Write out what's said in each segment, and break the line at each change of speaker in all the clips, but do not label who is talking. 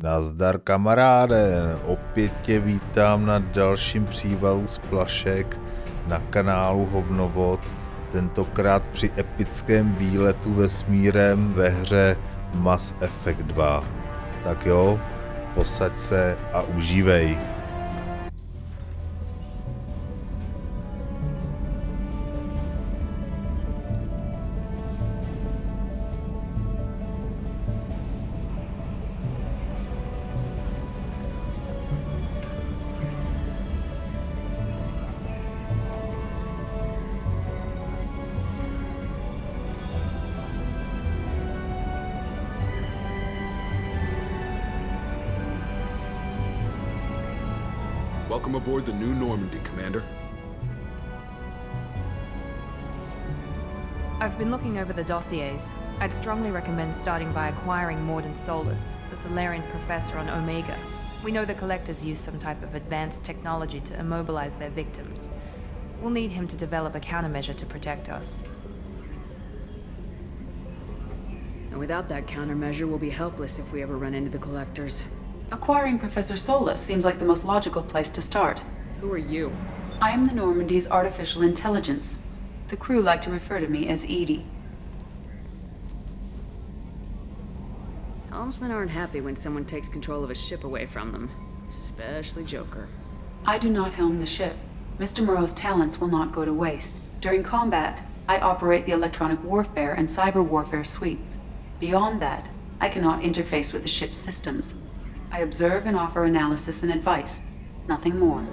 Nazdar kamaráde, opět tě vítám na dalším přívalu z Plašek na kanálu Hovnovod, tentokrát při epickém výletu vesmírem ve hře Mass Effect 2. Tak jo, posaď se a užívej.
Welcome aboard the new Normandie, Commander.
I've been looking over the dossiers. I'd strongly recommend starting by acquiring Mordin Solus, the Solarian professor on Omega. We know the Collectors use some type of advanced technology to immobilize their victims. We'll need him to develop a countermeasure to protect us.
And without that countermeasure, we'll be helpless if we ever run into the Collectors.
Acquiring Professor Solus seems like the most logical place to start.
Who are you?
I am the Normandie's artificial intelligence. The crew like to refer to me as Edie.
Helmsmen aren't happy when someone takes control of a ship away from them. Especially Joker.
I do not helm the ship. Mr. Moreau's talents will not go to waste. During combat, I operate the electronic warfare and cyber warfare suites. Beyond that, I cannot interface with the ship's systems. I observe and offer analysis and advice. Nothing more.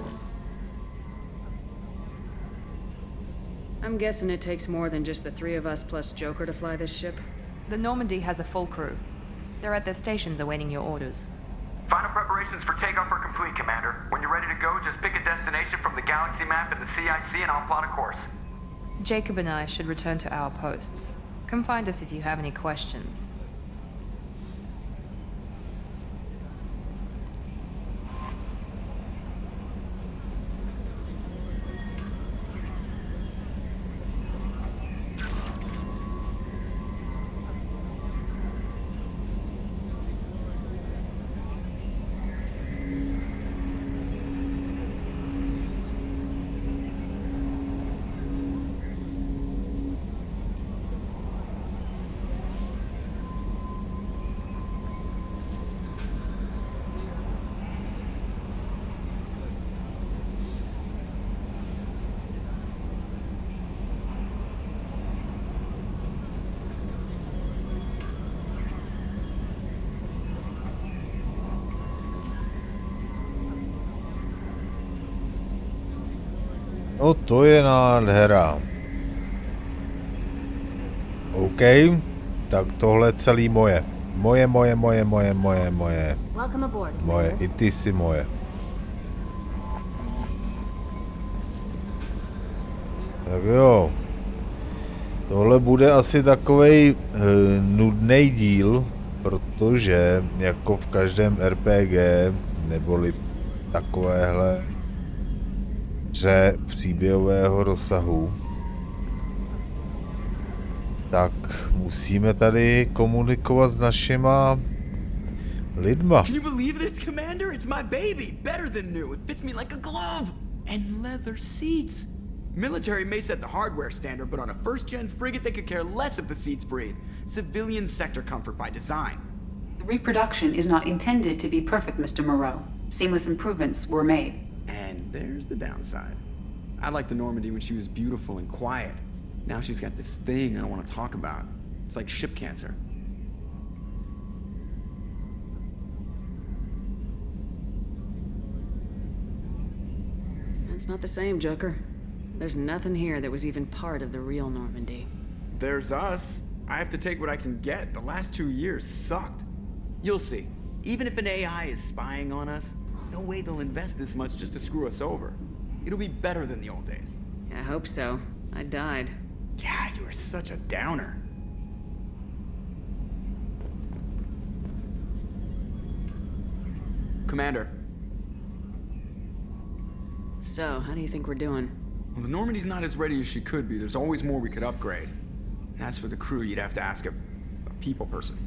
I'm guessing it takes more than just the three of us plus Joker to fly this ship.
The Normandie has a full crew. They're at their stations awaiting your orders.
Final preparations for takeoff are complete, Commander. When you're ready to go, just pick a destination from the galaxy map in the CIC and I'll plot a course.
Jacob and I should return to our posts. Come find us if you have any questions.
No to je nádhera. OK, tak tohle celý moje. Moje. Moje, i ty si moje. Tak jo. Tohle bude asi takovej nudný díl, protože jako v každém RPG, neboli takovéhle hře příběhového rozsahu, tak musíme tady komunikovat s našima lidma.
Can you believe this, Commander? It's my baby. Better than new. It fits me like a glove. And leather seats. Military may set the hardware standard, but on a first-gen frigate, they could care less if the seats breathe. Civilian sector comfort by design.
The reproduction is not intended to be perfect, Mr. Moreau. Seamless improvements were made.
And there's the downside. I liked the Normandie when she was beautiful and quiet. Now she's got this thing I don't want to talk about. It's like ship cancer.
That's not the same, Joker. There's nothing here that was even part of the real Normandie.
There's us. I have to take what I can get. The last 2 years sucked. You'll see. Even if an AI is spying on us, no way they'll invest this much just to screw us over. It'll be better than the old days.
I hope so. I died.
Yeah, you are such a downer. Commander.
So, how do you think we're doing?
Well, the Normandie's not as ready as she could be. There's always more we could upgrade. And as for the crew, you'd have to ask a people person.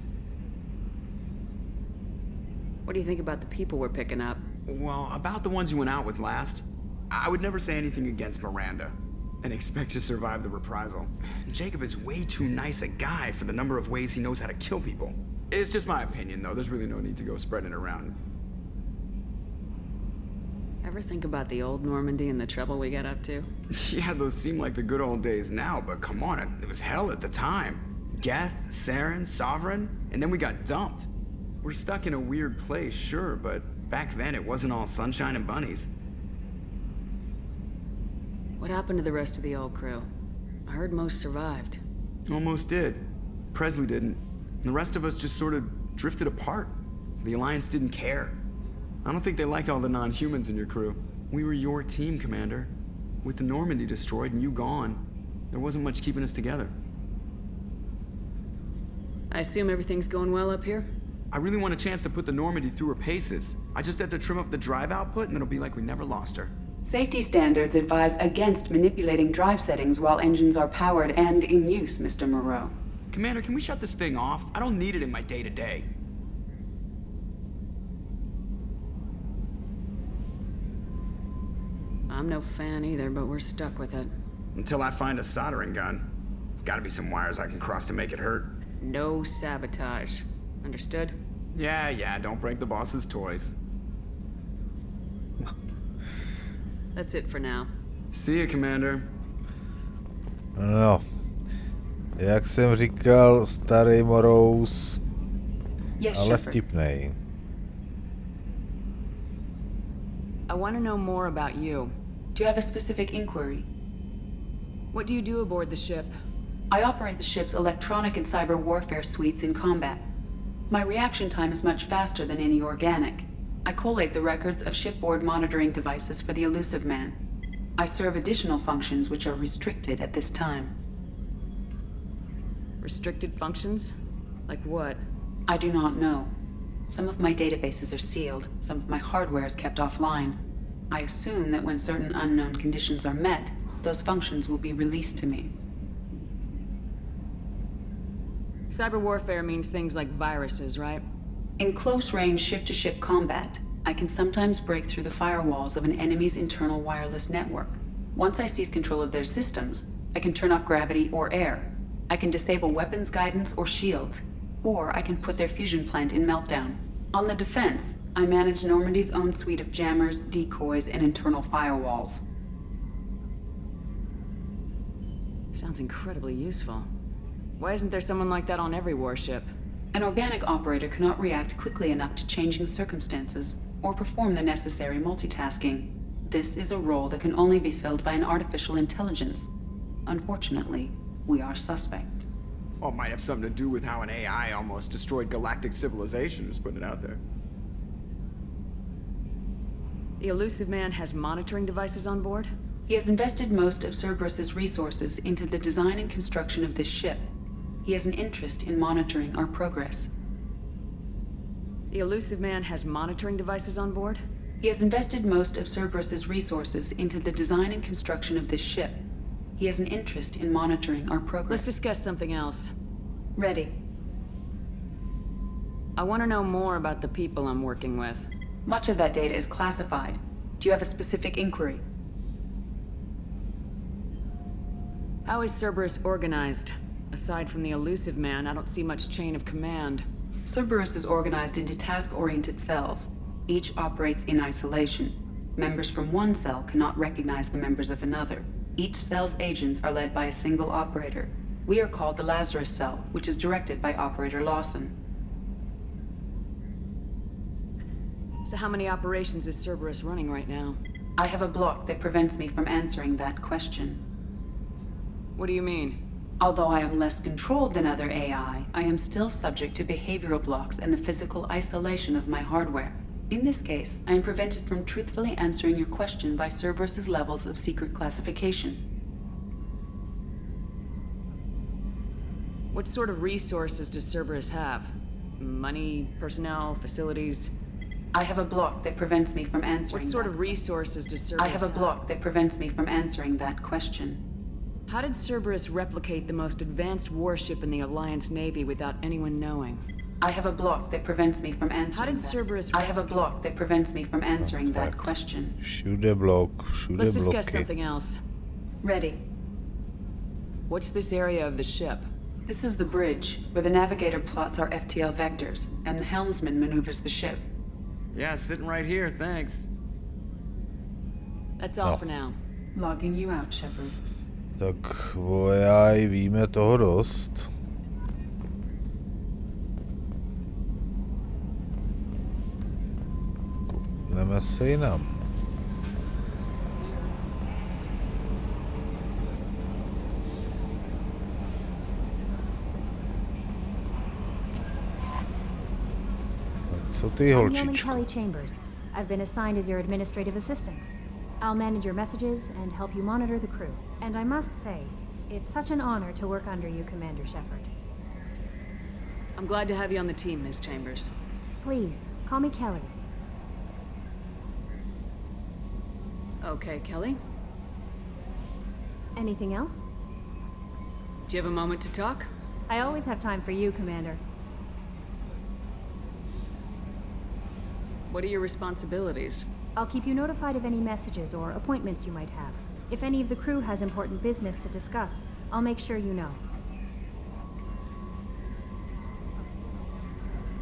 What do you think about the people we're picking up?
Well, about the ones you went out with last, I would never say anything against Miranda and expect to survive the reprisal. Jacob is way too nice a guy for the number of ways he knows how to kill people. It's just my opinion, though. There's really no need to go spreading it around.
Ever think about the old Normandie and the trouble we got up to?
Yeah, those seem like the good old days now, but come on, it was hell at the time. Geth, Saren, Sovereign, and then we got dumped. We're stuck in a weird place, sure, but back then it wasn't all sunshine and bunnies.
What happened to the rest of the old crew? I heard most survived.
Almost did. Presley didn't. The rest of us just sort of drifted apart. The Alliance didn't care. I don't think they liked all the non-humans in your crew. We were your team, Commander. With the Normandie destroyed and you gone, there wasn't much keeping us together.
I assume everything's going well up here?
I really want a chance to put the Normandie through her paces. I just have to trim up the drive output and it'll be like we never lost her.
Safety standards advise against manipulating drive settings while engines are powered and in use, Mr. Moreau.
Commander, can we shut this thing off? I don't need it in my day-to-day.
I'm no fan either, but we're stuck with it.
Until I find a soldering gun. There's gotta be some wires I can cross to make it hurt.
No sabotage. Understood?
Yeah, don't break the boss's toys.
That's it for now.
See you, Commander.
No. Jak jsem říkal, starý morous,
Yes,
ale
Shepard.
vtipnej.
I want to know more about you.
Do you have a specific inquiry?
What do you do aboard the ship?
I operate the ship's electronic and cyber warfare suites in combat. My reaction time is much faster than any organic. I collate the records of shipboard monitoring devices for the Elusive Man. I serve additional functions which are restricted at this time.
Restricted functions? Like what?
I do not know. Some of my databases are sealed, some of my hardware is kept offline. I assume that when certain unknown conditions are met, those functions will be released to me.
Cyber warfare means things like viruses, right?
In close-range ship-to-ship combat, I can sometimes break through the firewalls of an enemy's internal wireless network. Once I seize control of their systems, I can turn off gravity or air. I can disable weapons guidance or shields, or I can put their fusion plant in meltdown. On the defense, I manage Normandie's own suite of jammers, decoys, and internal firewalls.
Sounds incredibly useful. Why isn't there someone like that on every warship?
An organic operator cannot react quickly enough to changing circumstances or perform the necessary multitasking. This is a role that can only be filled by an artificial intelligence. Unfortunately, we are suspect.
Well, it might have something to do with how an AI almost destroyed galactic civilization, just putting it out there.
The Elusive Man has monitoring devices on board?
He has invested most of Cerberus's resources into the design and construction of this ship. He has an interest in monitoring our progress.
The Elusive Man has monitoring devices on board?
He has invested most of Cerberus's resources into the design and construction of this ship. He has an interest in monitoring our progress.
Let's discuss something else.
Ready.
I want to know more about the people I'm working with.
Much of that data is classified. Do you have a specific inquiry?
How is Cerberus organized? Aside from the Elusive Man, I don't see much chain of command.
Cerberus is organized into task-oriented cells. Each operates in isolation. Members from one cell cannot recognize the members of another. Each cell's agents are led by a single operator. We are called the Lazarus Cell, which is directed by Operator Lawson.
So how many operations is Cerberus running right now?
I have a block that prevents me from answering that question.
What do you mean?
Although I am less controlled than other AI, I am still subject to behavioral blocks and the physical isolation of my hardware. In this case, I am prevented from truthfully answering your question by Cerberus's levels of secret classification.
What sort of resources does Cerberus have? Money, personnel, facilities?
I have a block that prevents me from answering
What sort of resources does Cerberus
I have a block that prevents me from answering that question.
How did Cerberus replicate the most advanced warship in the Alliance Navy without anyone knowing?
I have a block that prevents me from answering.
How did Cerberus...
I have a block that prevents me from answering that
Tak.
question.
Všude blok, všude
Let's discuss
bloky.
something else.
Ready.
What's this area of the ship?
This is the bridge, where the navigator plots our FTL vectors, and the helmsman maneuvers the ship.
Yeah, sitting right here, thanks.
That's all
No.
for now.
Logging you out, Shepard.
Tak vojaj, víme toho dost. Koukneme se jinam. Tak co ty,
I'm Yeoman
holčičko?
Kelly Chambers. I've been assigned as your administrative assistant. I'll manage your messages and help you monitor the crew. And I must say, it's such an honor to work under you, Commander Shepard.
I'm glad to have you on the team, Ms. Chambers.
Please, call me Kelly.
Okay, Kelly.
Anything else?
Do you have a moment to talk?
I always have time for you, Commander.
What are your responsibilities?
I'll keep you notified of any messages or appointments you might have. If any of the crew has important business to discuss, I'll make sure you know.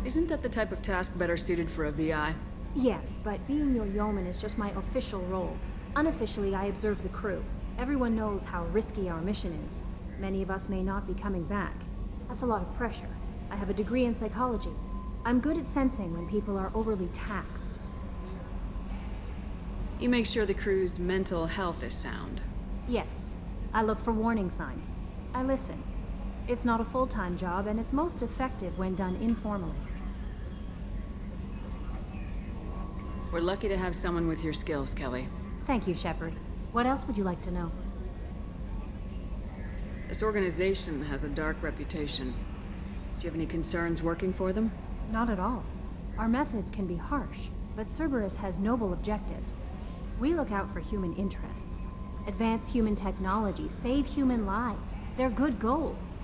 Isn't that the type of task better suited for a VI?
Yes, but being your yeoman is just my official role. Unofficially, I observe the crew. Everyone knows how risky our mission is. Many of us may not be coming back. That's a lot of pressure. I have a degree in psychology. I'm good at sensing when people are overly taxed.
You make sure the crew's mental health is sound.
Yes, I look for warning signs. I listen. It's not a full-time job, and it's most effective when done informally.
We're lucky to have someone with your skills, Kelly.
Thank you, Shepard. What else would you like to know?
This organization has a dark reputation. Do you have any concerns working for them?
Not at all. Our methods can be harsh, but Cerberus has noble objectives. We look out for human interests. Advance human technology, save human lives. They're good goals.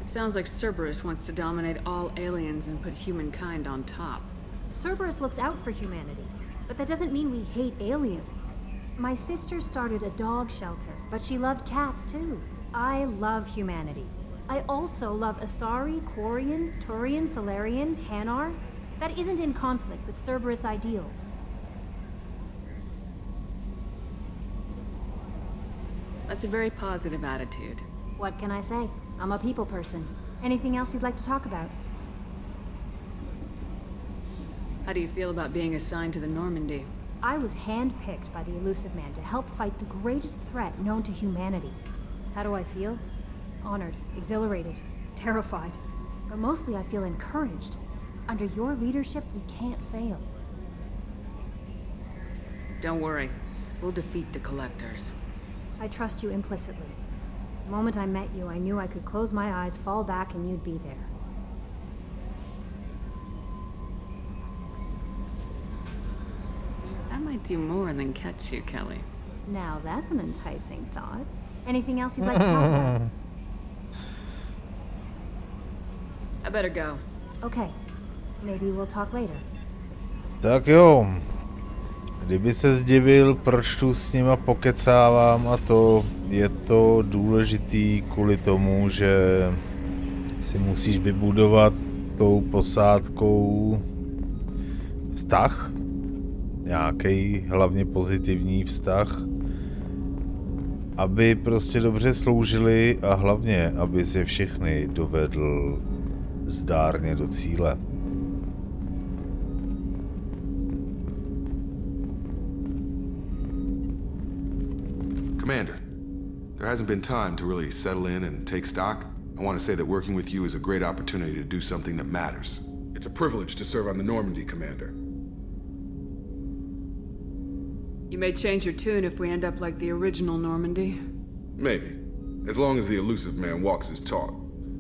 It sounds like Cerberus wants to dominate all aliens and put humankind on top.
Cerberus looks out for humanity, but that doesn't mean we hate aliens. My sister started a dog shelter, but she loved cats too. I love humanity. I also love Asari, Quarian, Turian, Solarian, Hanar. That isn't in conflict with Cerberus ideals.
That's a very positive attitude.
What can I say? I'm a people person. Anything else you'd like to talk about?
How do you feel about being assigned to the Normandie?
I was handpicked by the Elusive Man to help fight the greatest threat known to humanity. How do I feel? Honored, exhilarated, terrified. But mostly I feel encouraged. Under your leadership, we can't fail.
Don't worry. We'll defeat the Collectors.
I trust you implicitly. The moment I met you, I knew I could close my eyes, fall back, and you'd be there.
I might do more than catch you, Kelly.
Now that's an enticing thought. Anything else you'd like to talk about?
I better go.
Okay. Maybe we'll talk later.
Tak jo. Kdyby se zdivil, proč tu s nima pokecávám, a to je to důležitý kvůli tomu, že si musíš vybudovat tou posádkou vztah, nějaký hlavně pozitivní vztah, aby prostě dobře sloužili a hlavně, aby se všechny dovedl zdárně do cíle.
Commander, there hasn't been time to really settle in and take stock. I want to say that working with you is a great opportunity to do something that matters. It's a privilege to serve on the Normandie, Commander.
You may change your tune if we end up like the original Normandie.
Maybe. As long as the Elusive Man walks his talk,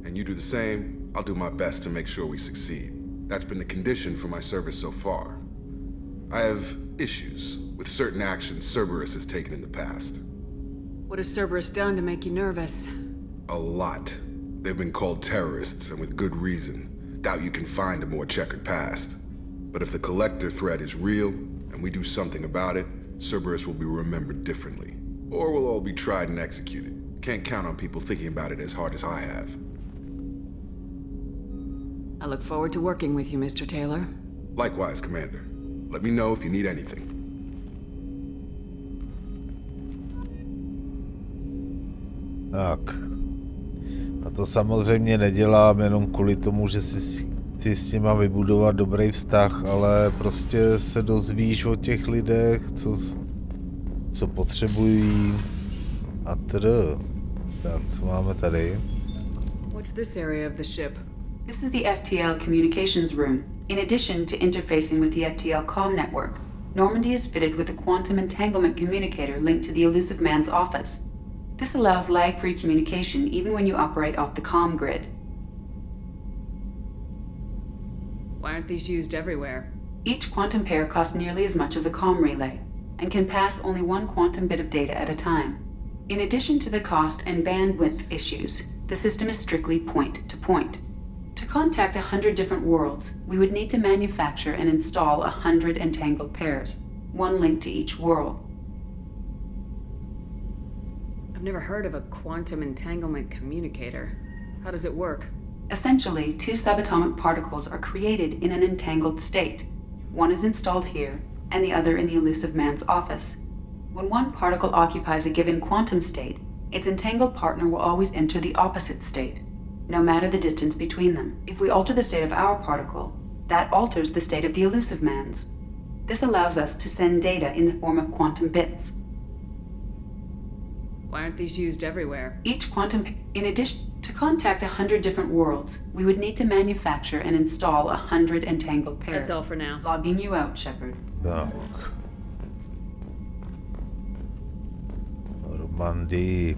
and you do the same, I'll do my best to make sure we succeed. That's been the condition for my service so far. I have issues with certain actions Cerberus has taken in the past.
What has Cerberus done to make you nervous?
A lot. They've been called terrorists, and with good reason. Doubt you can find a more checkered past. But if the collector threat is real, and we do something about it, Cerberus will be remembered differently. Or we'll all be tried and executed. Can't count on people thinking about it as hard as I have.
I look forward to working with you, Mr. Taylor.
Likewise, Commander. Let me know if you need anything.
Tak. A to samozřejmě nedělám jenom kvůli tomu, že si chci s nima vybudovat dobrý vztah, ale prostě se dozvíš o těch lidech, co potřebují a td. Tak, co máme tady?
What's this area of the ship?
This is the FTL communications room. In addition to interfacing with the FTL comm network, Normandie is fitted with a quantum entanglement communicator linked to the elusive man's office. This allows lag-free communication even when you operate off the comm grid.
Why aren't these used everywhere?
Each quantum pair costs nearly as much as a comm relay, and can pass only one quantum bit of data at a time. In addition to the cost and bandwidth issues, the system is strictly point-to-point. To contact 100 different worlds, we would need to manufacture and install 100 entangled pairs, one link to each world.
I've never heard of a quantum entanglement communicator. How does it work?
Essentially, two subatomic particles are created in an entangled state. One is installed here, and the other in the elusive man's office. When one particle occupies a given quantum state, its entangled partner will always enter the opposite state, no matter the distance between them. If we alter the state of our particle, that alters the state of the elusive man's. This allows us to send data in the form of quantum bits.
Why aren't these used everywhere?
Each quantum... In addition, to contact 100 different worlds, we would need to manufacture and install 100 entangled pairs.
That's all for now.
Logging you out, Shepard.
Tak. Normandie.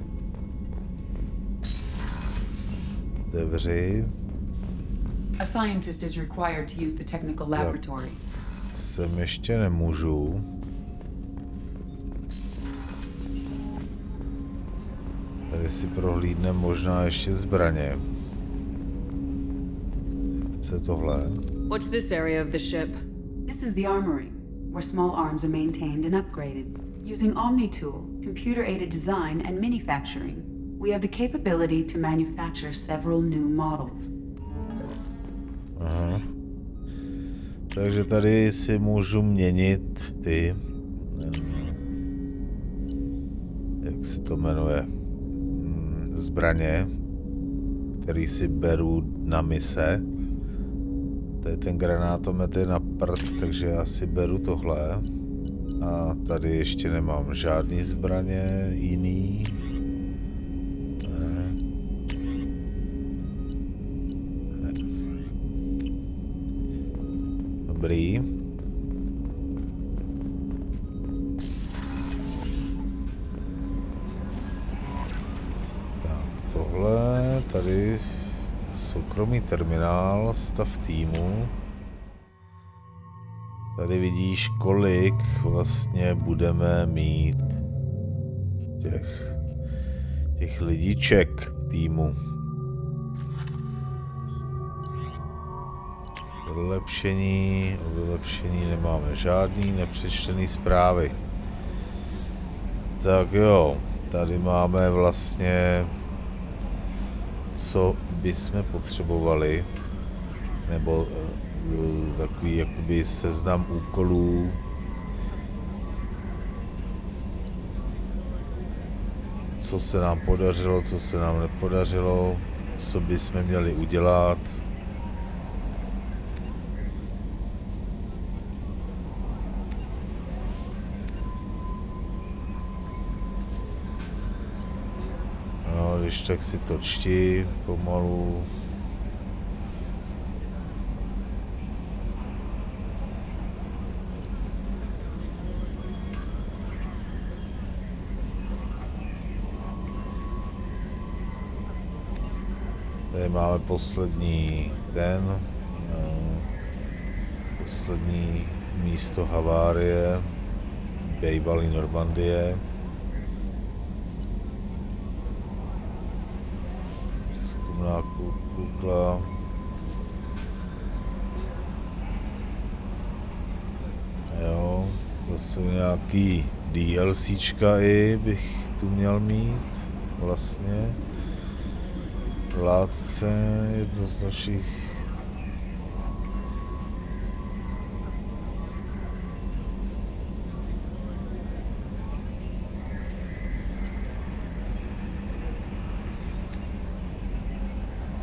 Otevři.
A scientist is required to use the technical laboratory.
Sem ještě nemůžu. Tady si prohlídneme možná ještě zbraně. Co je tohle?
What's this area of the ship?
This is the armory, where small arms are maintained and upgraded. Using Omni-Tool, computer-aided design and manufacturing, we have the capability to manufacture several new models.
Aha. Takže tady si můžu měnit ty... jak se to jmenuje? Zbraně, který si beru na mise. Tady ten granátomet je na prd, takže já si beru tohle. A tady ještě nemám žádný zbraně jiný. Ne. Dobrý. Tohle, tady soukromý terminál, stav týmu. Tady vidíš, kolik vlastně budeme mít těch lidiček v týmu. O vylepšení nemáme žádný, nepřečtený zprávy. Tak jo, tady máme vlastně co bychom potřebovali, nebo takový jakoby seznam úkolů. Co se nám podařilo, co se nám nepodařilo, co bychom měli udělat. Když tak si to čti pomalu. Tady máme poslední poslední místo havárie, bývalý Normandie. Temná kukla. Jo, to jsou nějaký DLCčka i bych tu měl mít. Vlastně. Vládce, jedno z našich.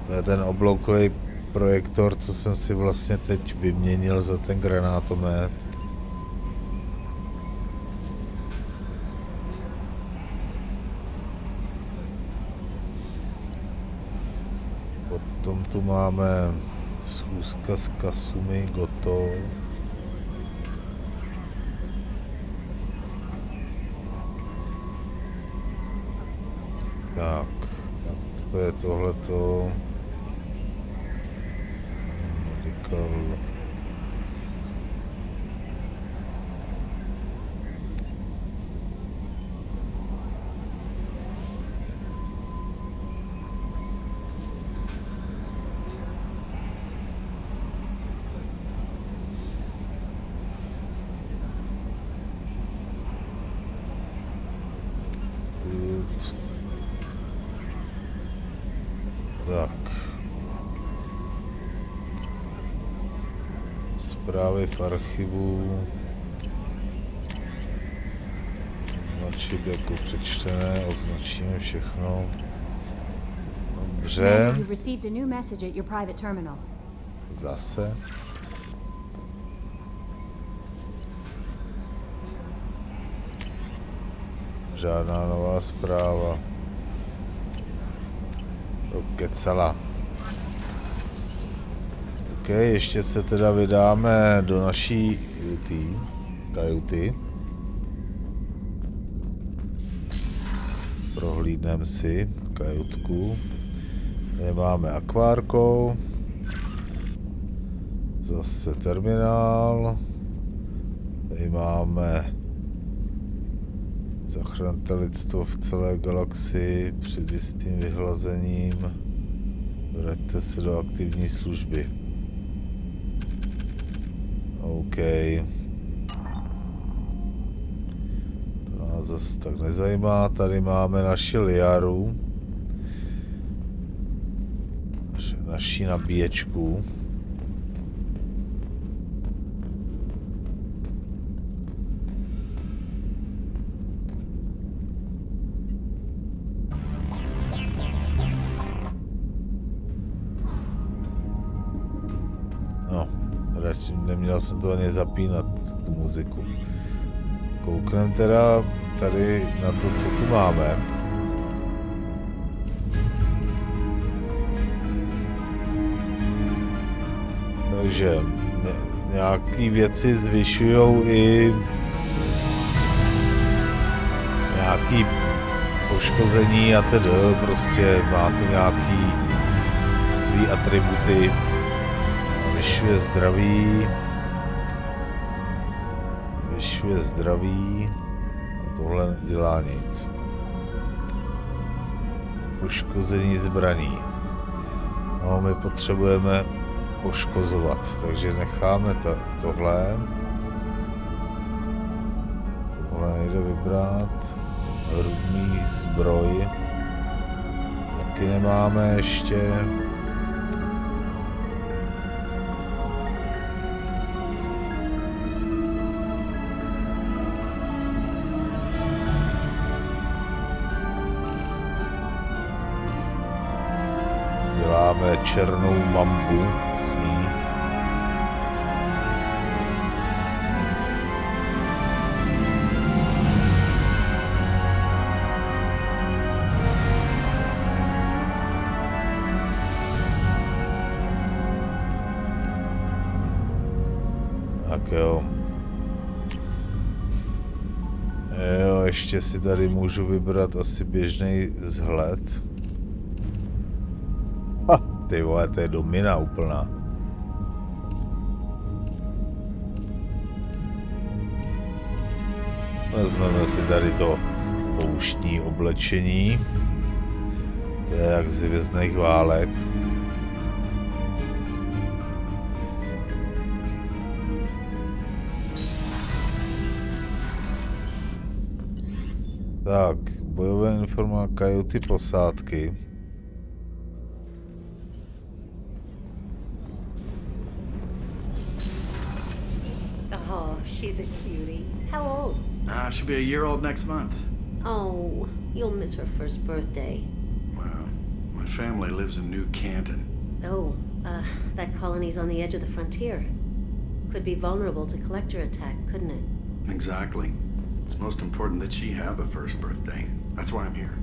To je ten obloukový projektor, co jsem si vlastně teď vyměnil za ten granátomet. Potom tu máme schůzka s Kasumi, Goto. Tak, a to je tohleto. Medical. Tak. Zprávy v archivu. Označit jako přečtené, označíme všechno. Dobře. Zase. Žádná nová zpráva. Celá. OK, ještě se teda vydáme do naší kajuty. Prohlídneme si kajutku. Tady máme akvárko. Zase terminál. Tady máme zachraňte lidstvo v celé galaxii před jistým vyhlazením. Vraťte se do aktivní služby. OK. To nás zase tak nezajímá. Tady máme naši Liaru. Naši nabíječku. Neměl jsem to ani zapínat, tu muziku. Kouknem teda tady na to, co tu máme. Takže nějaký věci zvyšujou i nějaký poškození a tedy, prostě má to nějaký svý atributy. Vyšuje zdraví a tohle nedělá nic. Poškození zbraní. No, my potřebujeme poškozovat, takže necháme tohle. Tohle nejde vybrat. Hrudní zbroj. Taky nemáme ještě. Děláme černou mambu s ní. Tak jo. Jo, ještě si tady můžu vybrat asi běžný vzhled. Ty vole, to je domina úplná. Vezmeme si tady to pouštní oblečení. To je jak z hvězdných válek. Tak, bojové informace, kajuty, posádky.
Oh, she's a cutie. How old?
She'll be a year old next month.
Oh, you'll miss her first birthday.
Well, my family lives in New Canton.
Oh, that colony's on the edge of the frontier. Could be vulnerable to collector attack, couldn't it?
Exactly. It's most important that she have a first birthday. That's why I'm here.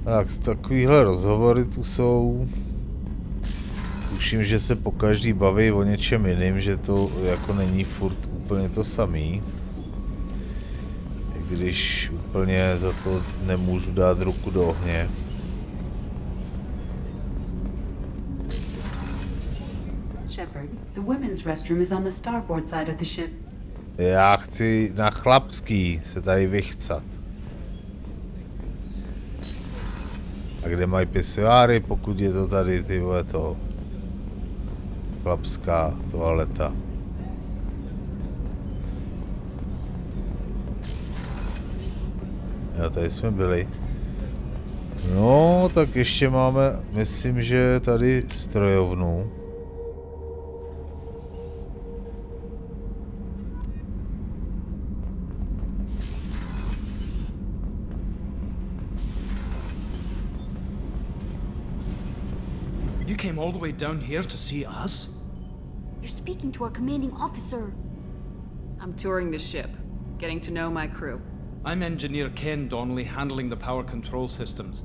Tak, takovýhle rozhovory tu jsou. Tuším, že se po každý baví o něčem jiným, že to jako není furt úplně to samý. I když úplně za to nemůžu dát ruku do ohně.
Shepard, the women's restroom is on the starboard side of the ship.
Já chci na chlapský se tady vychcat. A kde mají pisoáry, pokud je to tady, ty vole, to chlapská toaleta. Jo, tady jsme byli. No, tak ještě máme, myslím, že tady strojovnu.
You came all the way down here to see us?
You're speaking to our commanding officer.
I'm touring the ship, getting to know my crew.
I'm Engineer Ken Donnelly, handling the power control systems.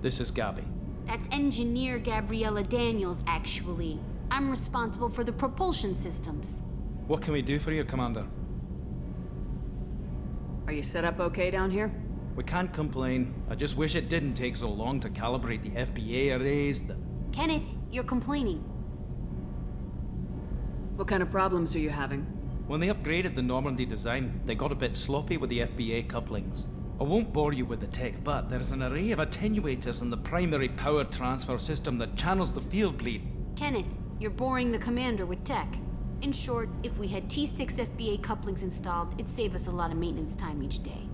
This is Gabby.
That's Engineer Gabriella Daniels, actually. I'm responsible for the propulsion systems.
What can we do for you, Commander?
Are you set up okay down here?
We can't complain. I just wish it didn't take so long to calibrate the FBA arrays.
Kenneth, you're complaining.
What kind of problems are you having?
When they upgraded the Normandie design, they got a bit sloppy with the FBA couplings. I won't bore you with the tech, but there's an array of attenuators in the primary power transfer system that channels the field bleed.
Kenneth, you're boring the commander with tech. In short, if we had T6 FBA couplings installed, it'd save us a lot of maintenance time each day.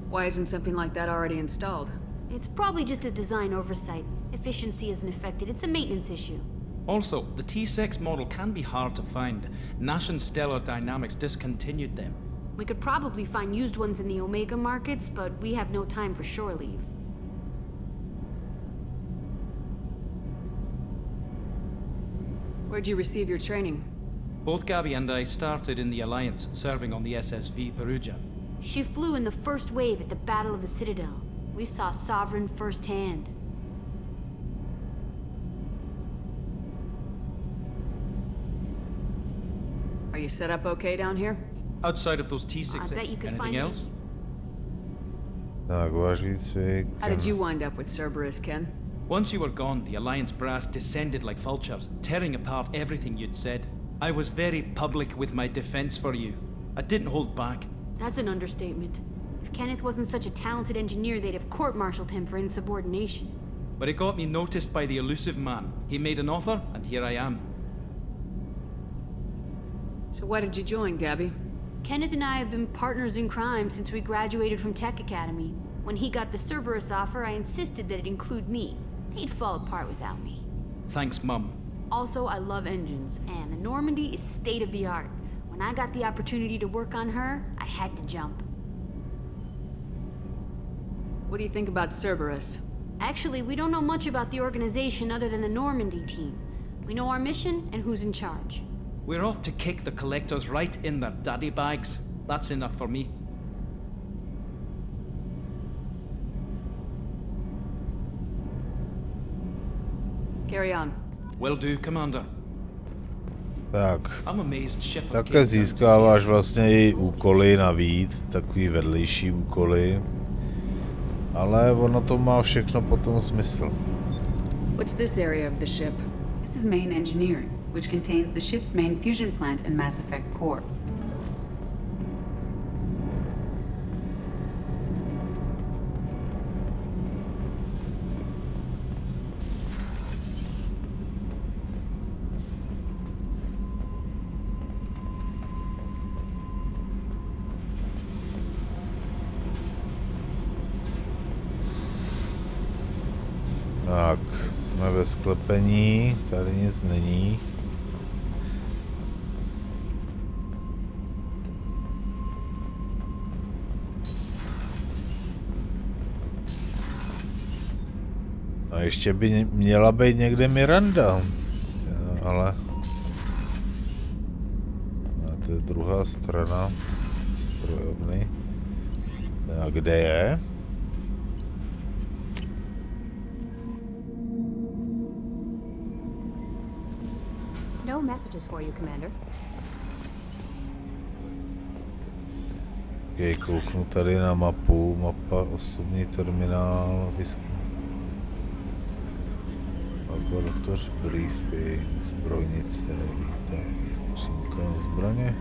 Why isn't something like that already installed?
It's probably just a design oversight. Efficiency isn't affected, it's a maintenance issue.
Also, the T6 model can be hard to find. Nash and Stellar Dynamics discontinued them.
We could probably find used ones in the Omega markets, but we have no time for shore leave.
Where'd you receive your training?
Both Gabby and I started in the Alliance, serving on the SSV Perugia.
She flew in the first wave at the Battle of the Citadel. We saw Sovereign firsthand.
Are you set up okay down here?
Outside of those T6,
I bet you could
anything
find
else?
Tak, váš výcvik.
How did you wind up with Cerberus, Ken?
Once you were gone, the Alliance brass descended like vultures, tearing apart everything you'd said. I was very public with my defense for you. I didn't hold back.
That's an understatement. If Kenneth wasn't such a talented engineer, they'd have court-martialed him for insubordination.
But it got me noticed by the elusive man. He made an offer, and here I am.
So why did you join, Gabby?
Kenneth and I have been partners in crime since we graduated from Tech Academy. When he got the Cerberus offer, I insisted that it include me. They'd fall apart without me.
Thanks, Mum.
Also, I love engines, and the Normandie is state-of-the-art. When I got the opportunity to work on her, I had to jump.
What do you think about Cerberus?
Actually, we don't know much about the organization other than the Normandie team. We know our mission and who's in charge.
We're off to kick the collectors right in their daddy bags. That's enough for me.
Carry on.
Will do, Commander.
Tak,
I'm amazed Shepard
také získáváš vlastně i úkoly navíc, takový vedlejší úkoly. Ale ono to má všechno potom smysl.
What's this area of the ship?
This is main engineering, which contains the ship's main fusion plant and Mass Effect core.
Tak, jsme ve sklepení, tady nic není. A ještě by měla být někde Miranda, ale to je druhá strana strojovny. A kde je?
No messages for you, Commander.
Okay, kouknu tady na mapu, mapa osobní terminál, výzkum. Laboratoř, briefing, zbrojnice, výtah, skřínka na zbraně.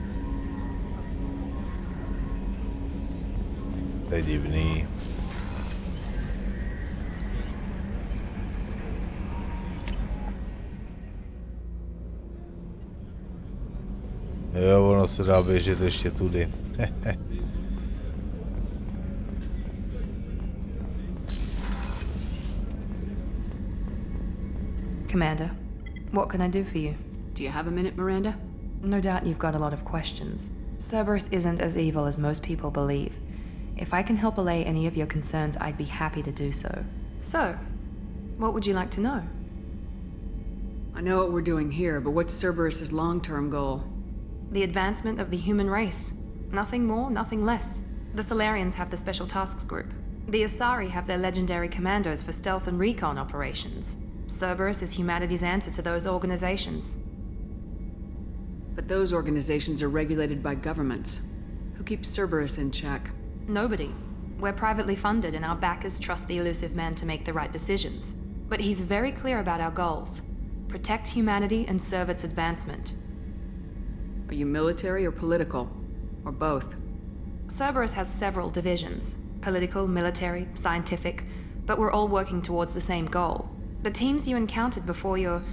To je divný. Jo, ono se dá běžet ještě tudy.
Commander, what can I do for you?
Do you have a minute, Miranda?
No doubt you've got a lot of questions. Cerberus isn't as evil as most people believe. If I can help allay any of your concerns, I'd be happy to do so. So, what would you like to know?
I know what we're doing here, but what's Cerberus's long-term goal?
The advancement of the human race. Nothing more, nothing less. The Solarians have the Special Tasks Group. The Asari have their legendary commandos for stealth and recon operations. Cerberus is humanity's answer to those organizations.
But those organizations are regulated by governments. Who keeps Cerberus in check?
Nobody. We're privately funded and our backers trust the elusive man to make the right decisions. But he's very clear about our goals. Protect humanity and serve its advancement.
Are you military or political? Or both?
Cerberus has several divisions. Political, military, scientific. But we're all working towards the same goal. The teams you encountered before your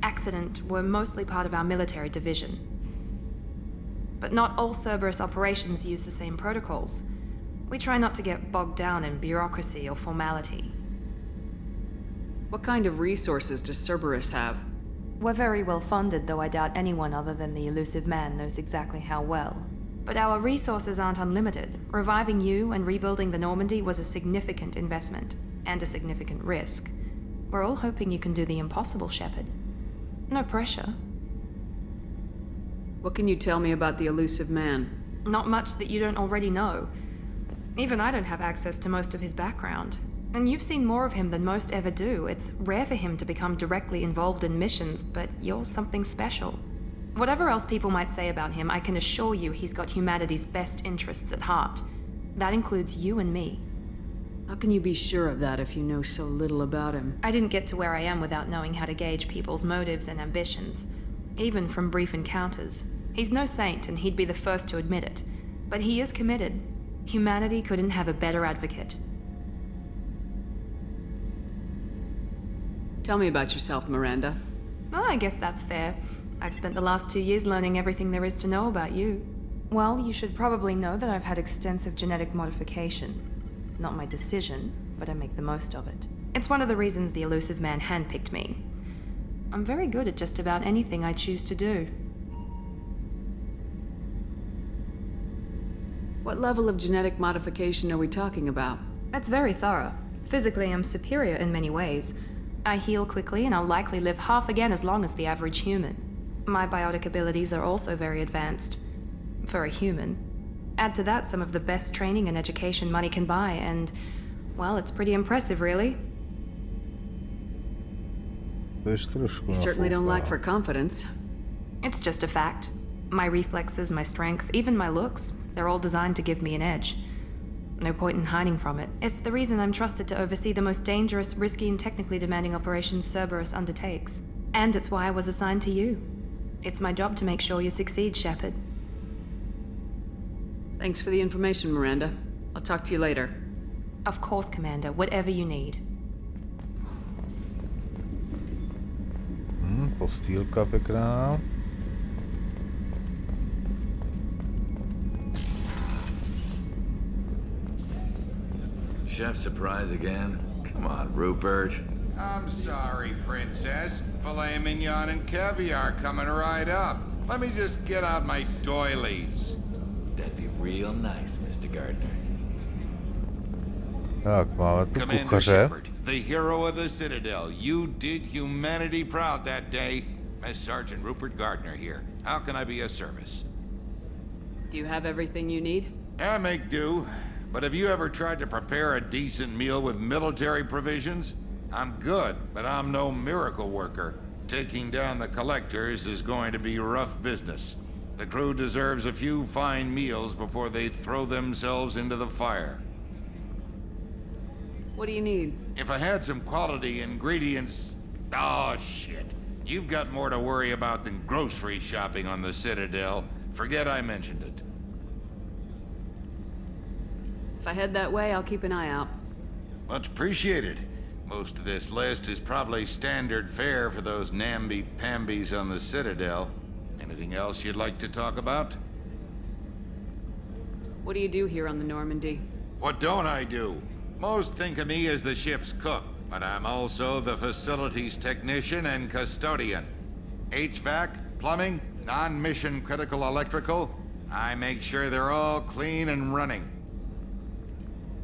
accident were mostly part of our military division. But not all Cerberus operations use the same protocols. We try not to get bogged down in bureaucracy or formality.
What kind of resources does Cerberus have?
We're very well funded, though I doubt anyone other than the elusive man knows exactly how well. But our resources aren't unlimited. Reviving you and rebuilding the Normandie was a significant investment, and a significant risk. We're all hoping you can do the impossible, Shepard. No pressure.
What can you tell me about the elusive man?
Not much that you don't already know. Even I don't have access to most of his background. And you've seen more of him than most ever do. It's rare for him to become directly involved in missions, but you're something special. Whatever else people might say about him, I can assure you he's got humanity's best interests at heart. That includes you and me.
How can you be sure of that if you know so little about him?
I didn't get to where I am without knowing how to gauge people's motives and ambitions, even from brief encounters. He's no saint, and he'd be the first to admit it. But he is committed. Humanity couldn't have a better advocate.
Tell me about yourself, Miranda.
Oh, I guess that's fair. I've spent the last 2 years learning everything there is to know about you. Well, you should probably know that I've had extensive genetic modification. Not my decision, but I make the most of it. It's one of the reasons the elusive man handpicked me. I'm very good at just about anything I choose to do.
What level of genetic modification are we talking about?
That's very thorough. Physically, I'm superior in many ways. I heal quickly, and I'll likely live half again as long as the average human. My biotic abilities are also very advanced. For a human. Add to that some of the best training and education money can buy, and, well, it's pretty impressive, really.
You certainly don't lack for confidence.
It's just a fact. My reflexes, my strength, even my looks, they're all designed to give me an edge. No point in hiding from it. It's the reason I'm trusted to oversee the most dangerous, risky, and technically demanding operations Cerberus undertakes. And it's why I was assigned to you. It's my job to make sure you succeed, Shepard.
Thanks for the information, Miranda. I'll talk to you later.
Of course, Commander. Whatever you need.
Postýlka pěkná.
Chef surprise again? Come on, Rupert. I'm sorry, princess. Filet mignon and caviar coming right up. Let me just get out my doilies.
That'd be real nice, Mr. Gardner.
Tak, máme tu
Commander
kuchaře.
Shepard, the hero of the Citadel. You did humanity proud that day. Master Sergeant Rupert Gardner here. How can I be of service?
Do you have everything you need?
I make do. But have you ever tried to prepare a decent meal with military provisions? I'm good, but I'm no miracle worker. Taking down the collectors is going to be rough business. The crew deserves a few fine meals before they throw themselves into the fire.
What do you need?
If I had some quality ingredients... Oh, shit. You've got more to worry about than grocery shopping on the Citadel. Forget I mentioned it.
If I head that way, I'll keep an eye out.
Much appreciated. Most of this list is probably standard fare for those namby-pambies on the Citadel. Anything else you'd like to talk about?
What do you do here on the Normandie?
What don't I do? Most think of me as the ship's cook, but I'm also the facilities technician and custodian. HVAC, plumbing, non-mission critical electrical. I make sure they're all clean and running.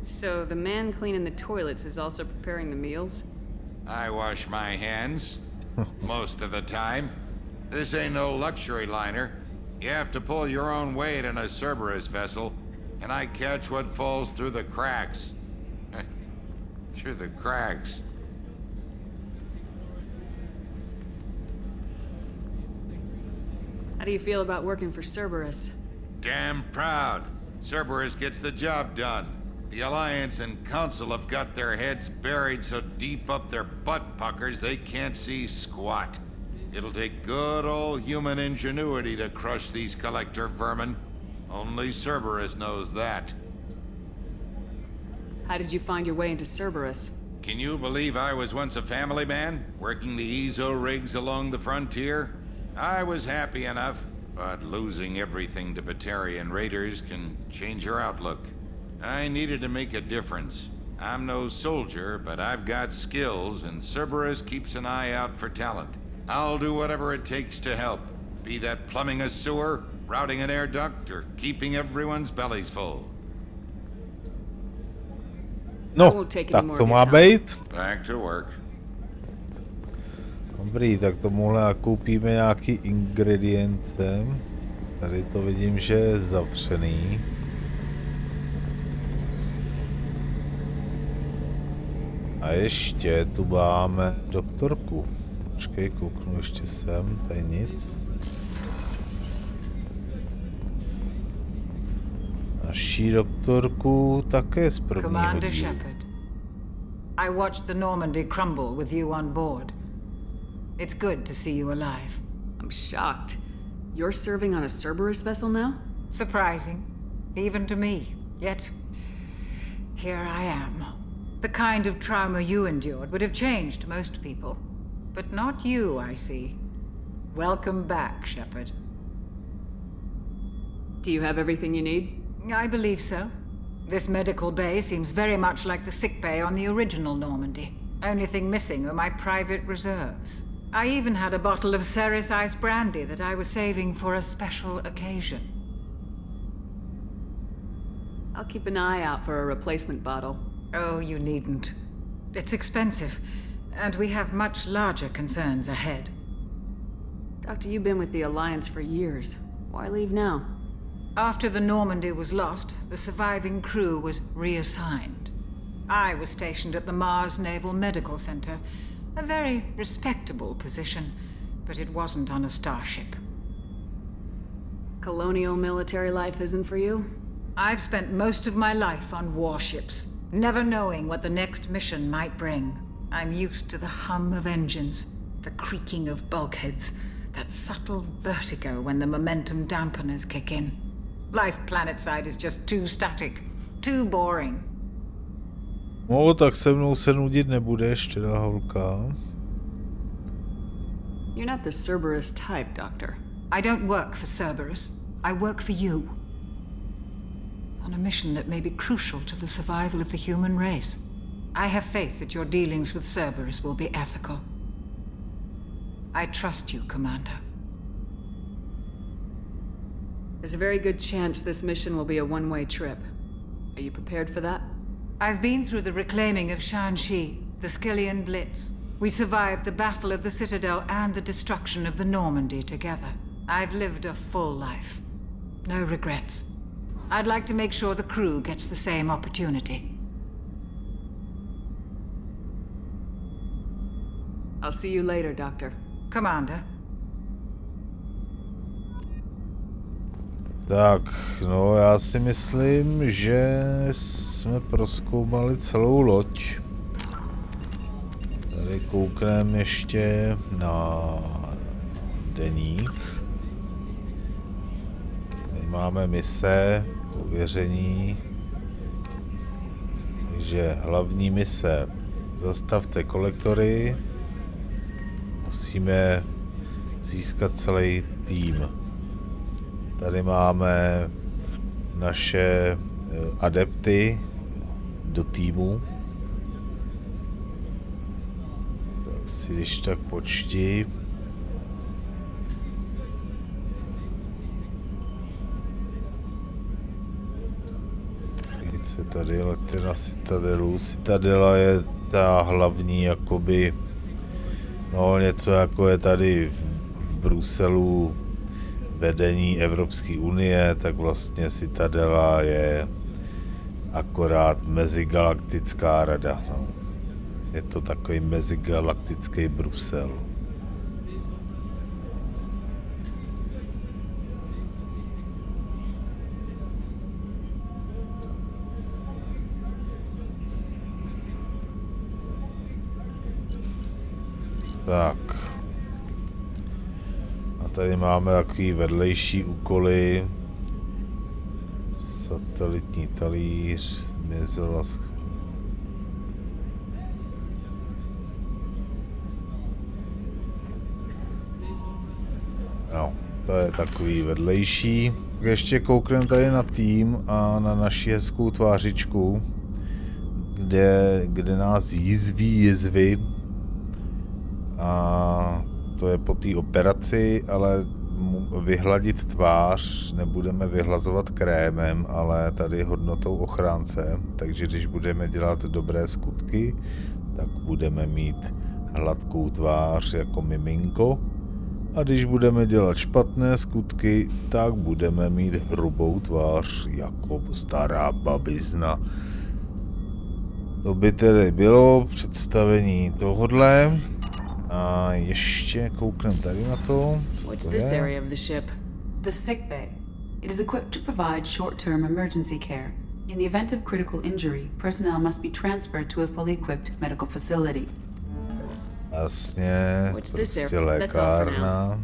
So the man cleaning the toilets is also preparing the meals?
I wash my hands. Most of the time. This ain't no luxury liner. You have to pull your own weight in a Cerberus vessel, and I catch what falls through the cracks. Through the cracks.
How do you feel about working for Cerberus?
Damn proud. Cerberus gets the job done. The Alliance and Council have got their heads buried so deep up their butt puckers they can't see squat. It'll take good old human ingenuity to crush these collector vermin. Only Cerberus knows that.
How did you find your way into Cerberus?
Can you believe I was once a family man, working the EZO rigs along the frontier? I was happy enough, but losing everything to Batarian raiders can change your outlook. I needed to make a difference. I'm no soldier, but I've got skills, and Cerberus keeps an eye out for talent. I'll do whatever it takes to help, be that plumbing a sewer, routing an air duct, or keeping everyone's bellies full.
No, tak to má být.
Back to work.
Dobrý, tak tomuhle nakoupíme nějaký ingredience. Tady to vidím, že je zavřený. A ještě tu máme doktorku. Počkej, kouknu ještě sem, tady nic. Naší doktorku také z prvního
Commander
dílu.
Shepard, I watched the Normandie crumble with you on board. It's good to see you alive.
I'm shocked. You're serving on a Cerberus vessel now?
Surprising, even to me. Yet, here I am. The kind of trauma you endured would have changed most people. But not you, I see. Welcome back, Shepard.
Do you have everything you need?
I believe so. This medical bay seems very much like the sick bay on the original Normandie. Only thing missing are my private reserves. I even had a bottle of Ceres ice brandy that I was saving for a special occasion.
I'll keep an eye out for a replacement bottle.
Oh, you needn't. It's expensive, and we have much larger concerns ahead.
Doctor, you've been with the Alliance for years. Why leave now?
After the Normandie was lost, the surviving crew was reassigned. I was stationed at the Mars Naval Medical Center, a very respectable position, but it wasn't on a starship.
Colonial military life isn't for you?
I've spent most of my life on warships, never knowing what the next mission might bring. I'm used to the hum of engines, the creaking of bulkheads, that subtle vertigo when the momentum dampeners kick in. Life planetside is just too static, too boring.
No, tak se mnou se nudit nebudeš, teda holka.
You're not the Cerberus type, Doctor.
I don't work for Cerberus. I work for you. On a mission that may be crucial to the survival of the human race. I have faith that your dealings with Cerberus will be ethical. I trust you, Commander.
There's a very good chance this mission will be a one-way trip. Are you prepared for that?
I've been through the reclaiming of Shanxi, the Skillian Blitz. We survived the Battle of the Citadel and the destruction of the Normandie together. I've lived a full life. No regrets. I'd like to make sure the crew gets the same opportunity.
I'll see you later, Doctor.
Commander.
Tak, no já si myslím, že jsme prozkoumali celou loď. Tady koukneme ještě na deník. Tady máme mise, pověření. Takže hlavní mise. Zastavte kolektory. Musíme získat celý tým. Tady máme naše adepty do týmu. Tak si když tak počti. Více tady lety na Citadelu. Citadela je ta hlavní jakoby, no něco jako je tady v Bruselu vedení Evropské unie, tak vlastně Citadela je akorát mezigalaktická rada. No. Je to takový mezigalaktický Brusel. Tak. A tady máme takový vedlejší úkoly. Satelitní talíř, zmizela. No, to je takový vedlejší. Ještě koukneme tady na tým a na naši hezkou tvářičku, kde nás jízví jizvy. A to je po té operaci, ale vyhladit tvář nebudeme vyhlazovat krémem, ale tady hodnotou ochránce. Takže když budeme dělat dobré skutky, tak budeme mít hladkou tvář jako miminko. A když budeme dělat špatné skutky, tak budeme mít hrubou tvář jako stará babizna. To by tedy bylo představení tohodle. A ještě kouknem tady na to.
What's this area of the ship?
The sick bay. It is equipped to provide short-term emergency care. In the event of critical injury, personnel must be transferred to a fully equipped medical facility.
Jasně, prostě lékárna.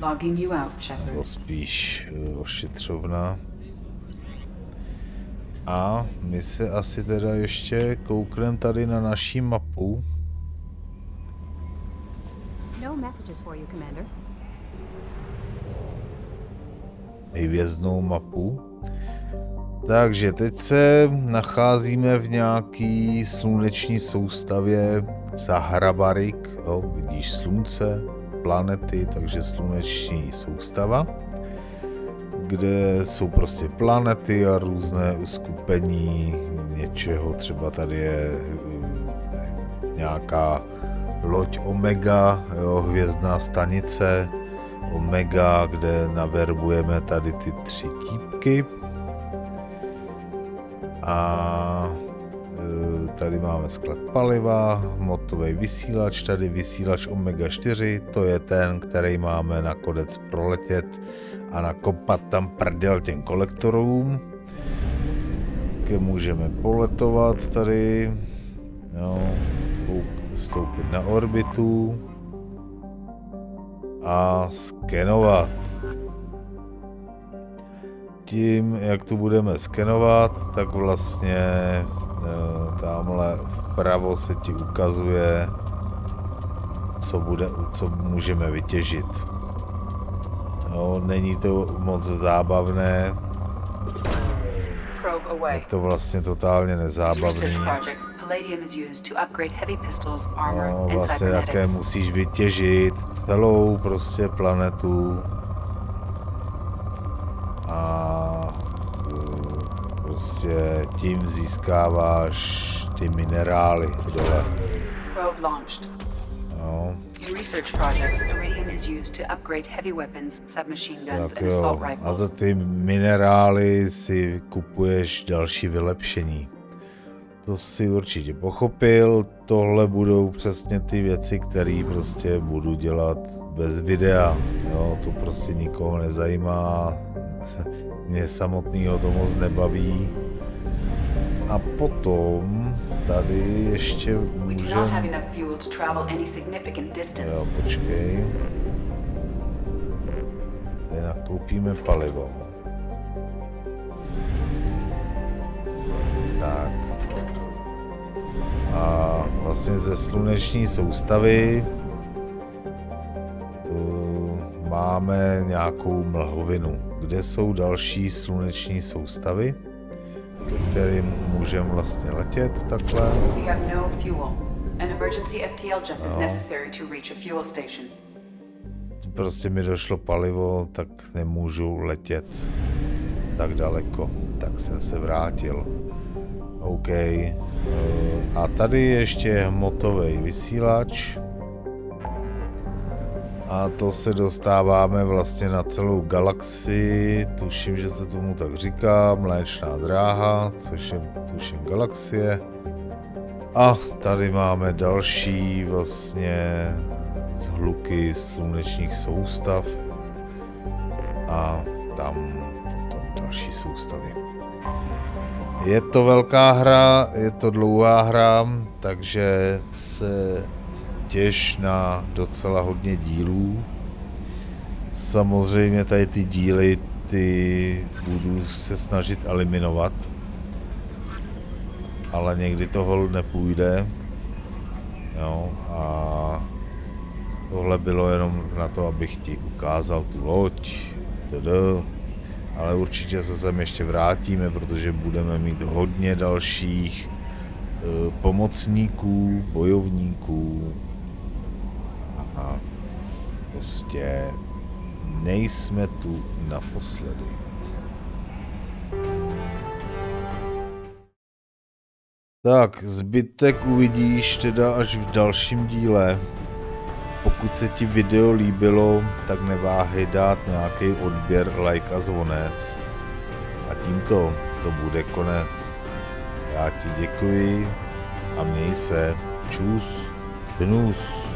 Logging you out, Shepard.
Nebo spíš ošetřovna. A my se asi teda ještě koukneme tady na naší mapu.
No messages for you, Commander.
Hvězdnou mapu. Takže teď se nacházíme v nějaký sluneční soustavě Sahrabarik. Jo, vidíš slunce, planety, takže sluneční soustava, kde jsou prostě planety a různé uskupení něčeho. Třeba tady je nějaká loď Omega, jo, hvězdná stanice Omega, kde naverbujeme tady ty 3 típky. A tady máme sklad paliva, motový vysílač, tady vysílač Omega 4, to je ten, který máme nakonec proletět a nakopat tam prdel těm kolektorům. Také můžeme poletovat tady, jo, vstoupit na orbitu a skenovat. Tím, jak tu budeme skenovat, tak vlastně tamhle vpravo se ti ukazuje, co můžeme vytěžit. No, není to moc zábavné.
Probe away.
to vlastně totálně nezábavný.
Research projects. Palladium is used to upgrade heavy pistols, armor,
No,
and
vlastně také
cybernetics.
musíš vytěžit celou prostě planetu a prostě tím získáváš ty minerály dole.
Probe launched.
No,
In research projects, iridium is used to upgrade heavy weapons, submachine guns,
tak
and assault
jo. A
rifles.
za ty minerály si kupuješ další vylepšení. To si určitě pochopil, tohle budou přesně ty věci, které prostě budu dělat bez videa. Jo, to prostě nikoho nezajímá, mě samotného to moc nebaví. A potom tady ještě
We do not
můžeme...
have enough fuel to travel any significant distance.
Jo, počkej. Tady nakoupíme palivo. Tak. A vlastně ze sluneční soustavy máme nějakou mlhovinu. Kde jsou další sluneční soustavy, ke kterým můžeme vlastně letět takhle?
We have no fuel. An emergency FTL jump is necessary to reach a fuel station.
Prostě mi došlo palivo, tak nemůžu letět tak daleko. Tak jsem se vrátil. OK. A tady ještě je hmotový vysílač. A to se dostáváme vlastně na celou galaxii. Tuším, že se tomu tak říká. Mléčná dráha, což je tuším galaxie. A tady máme další vlastně hluky slunečních soustav. A tam potom další soustavy. Je to velká hra, je to dlouhá hra, takže se těš na docela hodně dílů. Samozřejmě tady ty díly, ty budu se snažit eliminovat, ale někdy to hold nepůjde. Jo, a tohle bylo jenom na to, abych ti ukázal tu loď, ale určitě se sem ještě vrátíme, protože budeme mít hodně dalších pomocníků, bojovníků a prostě nejsme tu naposledy. Tak, zbytek uvidíš teda až v dalším díle. Pokud se ti video líbilo, tak neváhej dát nějaký odběr, like a zvonec. A tímto to bude konec. Já ti děkuji a měj se. Čus. Hnus.